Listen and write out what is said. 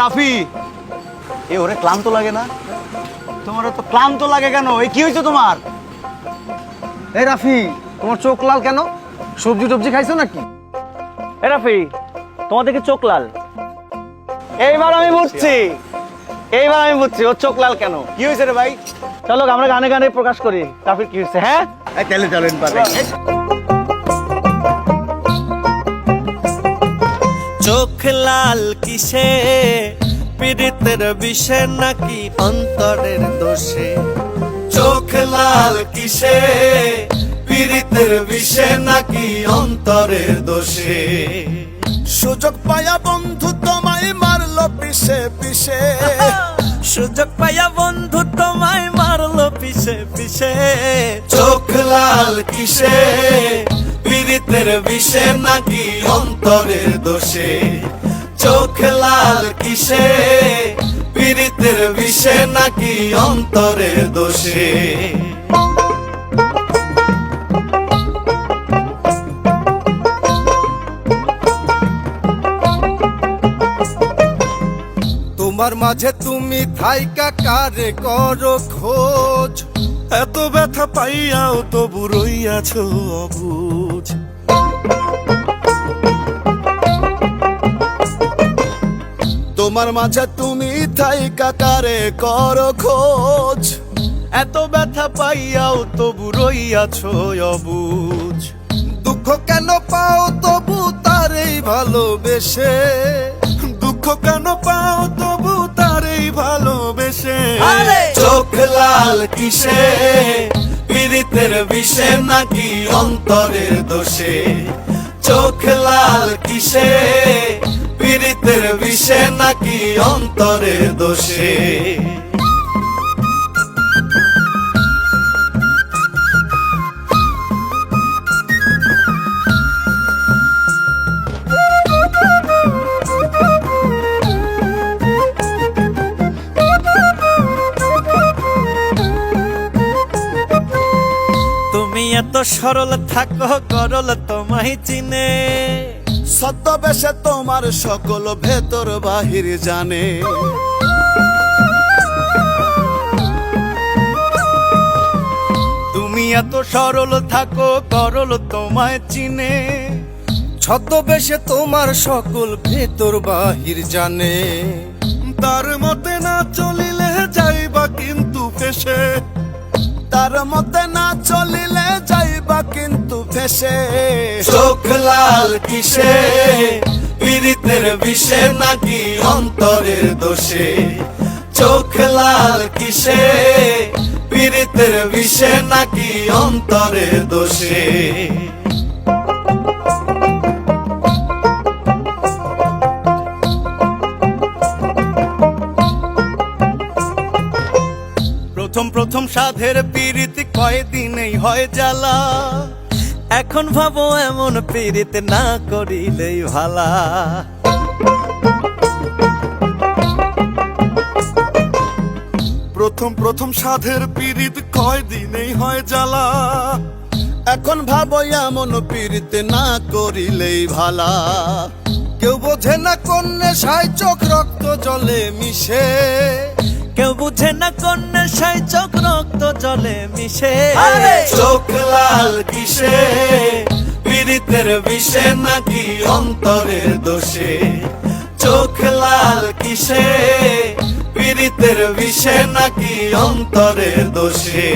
রাফি, এ ওরে ক্লান্ত লাগে না? তোমার তো ক্লান্ত লাগে কেন? এই কি হয়েছে তোমার? এই রাফি, তোমার চোখ লাল কেন? সবজি টবজি খাইছো নাকি? এ রাফি, তোমার দেখে চোখ লাল। এইবার আমি বুঝছি ওর চোখ লাল কেন। কি হয়েছে রে ভাই? চলো আমরা গানে গানে প্রকাশ করি রাফির কি হয়েছে। হ্যাঁ চলেন চোখ লাল কিসে, পীড়িতের বিষে নাকি অন্তরের দোষে? চোখ লাল কিসে, পীড়িতের বিষে নাকি অন্তরের দোষে? সুযোগ পায়া বন্ধু তোমায় মারলো পিছে পিছে, সুযোগ পাইয়া বন্ধু তোমায় মারলো পিছে পিছে। চোখ লাল কিসে, পীড়িতের বিষে নাকি অন্তরের দোষে? চোখ লাল কিসে, পীড়িতের বিষে নাকি অন্তরের দোষে? তোমার মাঝে তুমি থাইকা কারে করো খোঁজ? এত ব্যথা পাইয়াও তবু রইয়াছ অবুঝ। তোমার মাঝে তুমি থাইকা কারে করো খোঁজ? এত ব্যথা পাইয়াও তবু রইয়াছ অবুঝ। দুঃখ কেন পাও তবু তারেই ভালোবেসে? দুঃখ কেন পাও তবু তারেই ভালোবেসে? চোখ লাল কিসে, পীড়িতের বিষে নাকি অন্তরের দোষে? চোখ লাল কিসে, পীড়িতের বিষে নাকি অন্তরের দোষে? তুমি এত সরল থাকো গরল তোমায় চিনে। ছদ্মবেশে তোমার সকল ভেতর বাহির জানে। তুমি এত সরল থাকো গরল তোমায় চিনে। ছদ্মবেশে তোমার সকল ভেতর বাহির জানে। তার মতে না চলিলে যাইবা কিন্তু ফেসে। তার মতে না চলিলে যাইবা কিন্তু ফেসে। চোখ লাল কিসে, পীড়িতের বিষে নাকি অন্তরের দোষে? চোখ লাল কিসে, পীড়িতের বিষে নাকি অন্তরের দোষে? প্রথম প্রথম সাধের পীড়িত কয়দিনেই হয় জ্বালা। এখন ভাবো এমন পীড়িত না করিলেই ভালা। প্রথম প্রথম সাধের পীড়িত কয়দিনেই হয় জ্বালা। এখন ভাবো এমন পীড়িত না করিলেই ভালা। কেউ বোঝে না কোন নেশায় চোখ রক্ত জলে মিশে। কেউ বুঝে না কোন নেশায় চোখ রক্ত জলে মিশে। চোখ লাল কিসে, পীড়িতের বিষে নাকি অন্তরের দোষে? চোখ লাল কিসে, পীড়িতের বিষে নাকি অন্তরের দোষে?